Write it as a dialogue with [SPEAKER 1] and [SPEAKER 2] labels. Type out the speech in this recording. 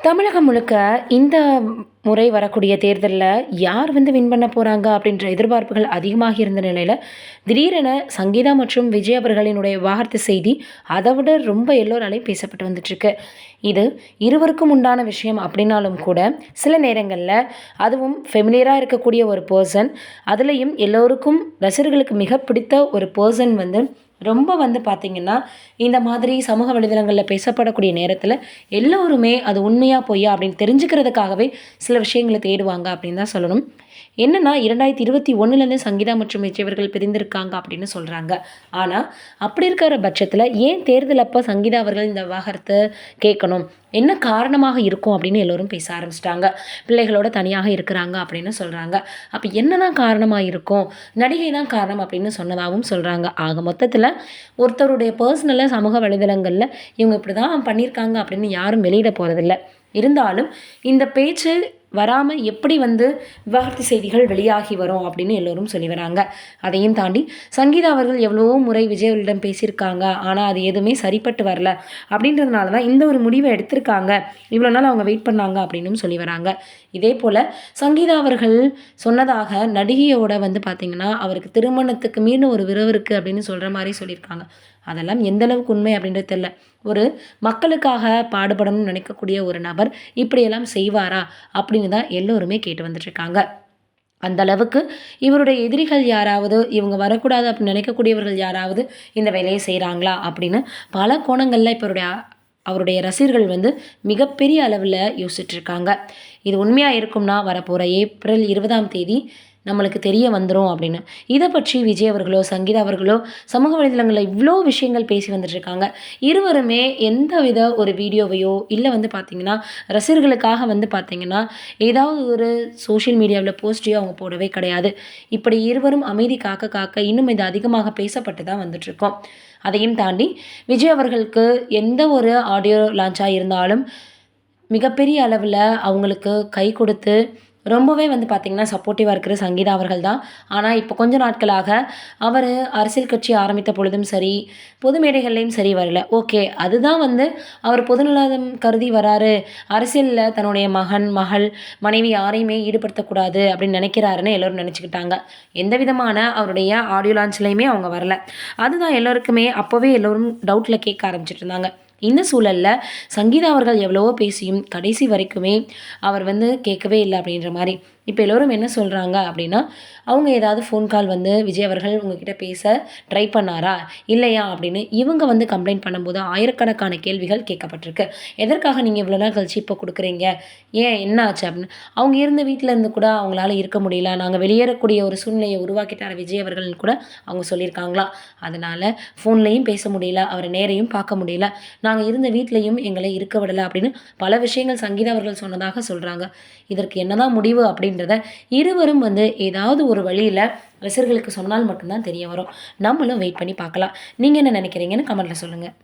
[SPEAKER 1] தமிழகம் முழுக்க இந்த முறை வரக்கூடிய தேர்தலில் யார் வின் பண்ண போகிறாங்க அப்படின்ற எதிர்பார்ப்புகள் அதிகமாக இருந்த நிலையில் திடீரென சங்கீதா மற்றும் விஜய் அவர்களினுடைய விவாகரத்து செய்தி அதை விட ரொம்ப எல்லோராலையும் பேசப்பட்டு வந்துட்டுருக்கு. இது இருவருக்கும் உண்டான விஷயம் அப்படின்னாலும் கூட சில நேரங்களில் அதுவும் ஃபெமிலியராக இருக்கக்கூடிய ஒரு பர்சன், அதுலேயும் எல்லோருக்கும் ரசிகர்களுக்கு மிக பிடித்த ஒரு பர்சன் ரொம்ப பார்த்திங்கன்னா இந்த மாதிரி சமூக வலைதளங்களில் பேசப்படக்கூடிய நேரத்தில் எல்லோருமே அது உண்மையாக பொய்யா அப்படின்னு தெரிஞ்சுக்கிறதுக்காகவே சில விஷயங்களை தேடுவாங்க அப்படின்னு தான் சொல்லணும். என்னென்னா 2021 சங்கீதா மற்றும் விஜய் அவர்கள் பிரிந்திருக்காங்க அப்படின்னு சொல்கிறாங்க. ஆனால் அப்படி இருக்கிற பட்சத்தில் ஏன் தேர்தல் அப்போ சங்கீதா அவர்கள் இந்த விவாகரத்தை கேட்கணும், என்ன காரணமாக இருக்கும் அப்படின்னு எல்லோரும் பேச ஆரம்பிச்சிட்டாங்க. பிள்ளைகளோட தனியாக இருக்கிறாங்க அப்படின்னு சொல்கிறாங்க. அப்போ என்ன தான் காரணமாக இருக்கும், நடிகை தான் காரணம் அப்படின்னு சொன்னதாகவும் சொல்கிறாங்க. ஆக மொத்தத்தில் ஒருத்தருடைய பர்சனலாக சமூக வலைதளங்களில் இவங்க இப்படி தான் பண்ணியிருக்காங்க அப்படின்னு யாரும் வெளியிட போகிறதில்ல. இருந்தாலும் இந்த பேச்சு வராமல் எப்படி விவாகரத்து செய்திகள் வெளியாகி வரும் அப்படின்னு எல்லோரும் சொல்லி வராங்க. அதையும் தாண்டி சங்கீதா அவர்கள் எவ்வளவோ முறை விஜய் அவர்களிடம் பேசியிருக்காங்க, ஆனால் அது எதுவுமே சரிப்பட்டு வரல அப்படின்றதுனால தான் இந்த ஒரு முடிவை எடுத்திருக்காங்க, இவ்வளோ நாள் அவங்க வெயிட் பண்ணாங்க அப்படின்னு சொல்லி வராங்க. இதே போல் சங்கீதா அவர்கள் சொன்னதாக நடிகையோட பார்த்திங்கன்னா அவருக்கு திருமணத்துக்கு மீண்டும் ஒரு விரவு இருக்குது அப்படின்னு சொல்கிற மாதிரி சொல்லியிருக்காங்க. அதெல்லாம் எந்த அளவுக்கு உண்மை அப்படின்றது தெரியல. ஒரு மக்களுக்காக பாடுபடணும்னு நினைக்கக்கூடிய ஒரு நபர் இப்படியெல்லாம் செய்வாரா அப்படின்னு தான் எல்லோருமே கேட்டு வந்துட்டுருக்காங்க. அந்த அளவுக்கு இவருடைய எதிரிகள் யாராவது, இவங்க வரக்கூடாது அப்படின்னு நினைக்கக்கூடியவர்கள் யாராவது இந்த வேலையை செய்கிறாங்களா அப்படின்னு பல கோணங்களில் இப்போ அவருடைய ரசிகர்கள் மிகப்பெரிய அளவில் யோசிச்சுட்ருக்காங்க. இது உண்மையாக இருக்கும்னா வரப்போகிற ஏப்ரல் 20 நம்மளுக்கு தெரிய வந்துடும் அப்படின்னு. இதை பற்றி விஜய் அவர்களோ சங்கீதா அவர்களோ சமூக வலைதளங்களில் இவ்வளோ விஷயங்கள் பேசி வந்துட்டுருக்காங்க. இருவருமே எந்த வித ஒரு வீடியோவையோ இல்லை பார்த்திங்கன்னா ரசிகர்களுக்காக பார்த்திங்கன்னா ஏதாவது ஒரு சோஷியல் மீடியாவில் போஸ்ட்டையோ அவங்க போடவே கிடையாது. இப்படி இருவரும் அமைதி காக்க காக்க இன்னும் இது அதிகமாக பேசப்பட்டு தான் வந்துட்டுருக்கோம். அதையும் தாண்டி விஜய் அவர்களுக்கு எந்த ஒரு ஆடியோ லான்ச்சாக இருந்தாலும் மிகப்பெரிய அளவில் அவங்களுக்கு கை கொடுத்து ரொம்பவே பார்த்திங்கன்னா சப்போர்ட்டிவாக இருக்கிற சங்கீதா அவர்கள் தான். ஆனால் இப்போ கொஞ்ச நாட்களாக அவர் அரசியல் கட்சி ஆரம்பித்த பொழுதும் சரி, பொது மேடைகள்லையும் சரி வரல. ஓகே, அதுதான் அவர் பொதுநலம் கருதி வராரு, அரசியலில் தன்னுடைய மகன் மகள் மனைவி யாரையுமே ஈடுபடுத்தக்கூடாது அப்படின்னு நினைக்கிறாருன்னு எல்லோரும் நினச்சிக்கிட்டாங்க. எந்த விதமான அவருடைய ஆடியோ லான்ச்லேயுமே அவங்க வரல. அதுதான் எல்லோருக்குமே அப்போவே எல்லோரும் டவுட்டில் கேட்க ஆரம்பிச்சிட்டு இருந்தாங்க. இந்த சூழலில் சங்கீதா அவர்கள் எவ்வளவோ பேசியும் கடைசி வரைக்குமே அவர் கேட்கவே இல்லை அப்படின்ற மாதிரி. இப்போ எல்லோரும் என்ன சொல்கிறாங்க அப்படின்னா, அவங்க ஏதாவது ஃபோன் கால் விஜய் அவர்கள் உங்ககிட்ட பேச ட்ரை பண்ணாரா இல்லையா அப்படின்னு இவங்க கம்ப்ளைண்ட் பண்ணும்போது ஆயிரக்கணக்கான கேள்விகள் கேட்கப்பட்டிருக்கு. எதற்காக நீங்கள் இவ்வளோ நாள் கழிச்சு இப்போ கொடுக்குறீங்க, ஏன் என்ன ஆச்சு அப்படின்னு. அவங்க இருந்த வீட்டில் இருந்து கூட அவங்களால இருக்க முடியல, நாங்கள் வெளியேறக்கூடிய ஒரு சூழ்நிலையை உருவாக்கிட்டார் விஜய் அவர்கள்னு கூட அவங்க சொல்லியிருக்காங்களாம். அதனால் ஃபோன்லேயும் பேச முடியல, அவரை நேரையும் பார்க்க முடியல, நாங்கள் இருந்த வீட்லேயும் எங்களை இருக்க விடலை அப்படின்னு பல விஷயங்கள் சங்கீதா அவர்கள் சொன்னதாக சொல்கிறாங்க. இதற்கு என்னதான் முடிவு அப்படின்றத இருவரும் ஏதாவது ஒரு வழியில் ரசிகர்களுக்கு சொன்னால் மட்டும்தான் தெரிய வரும். நம்மளும் வெயிட் பண்ணி பார்க்கலாம். நீங்கள் என்ன நினைக்கிறீங்கன்னு கமெண்ட்டில் சொல்லுங்கள்.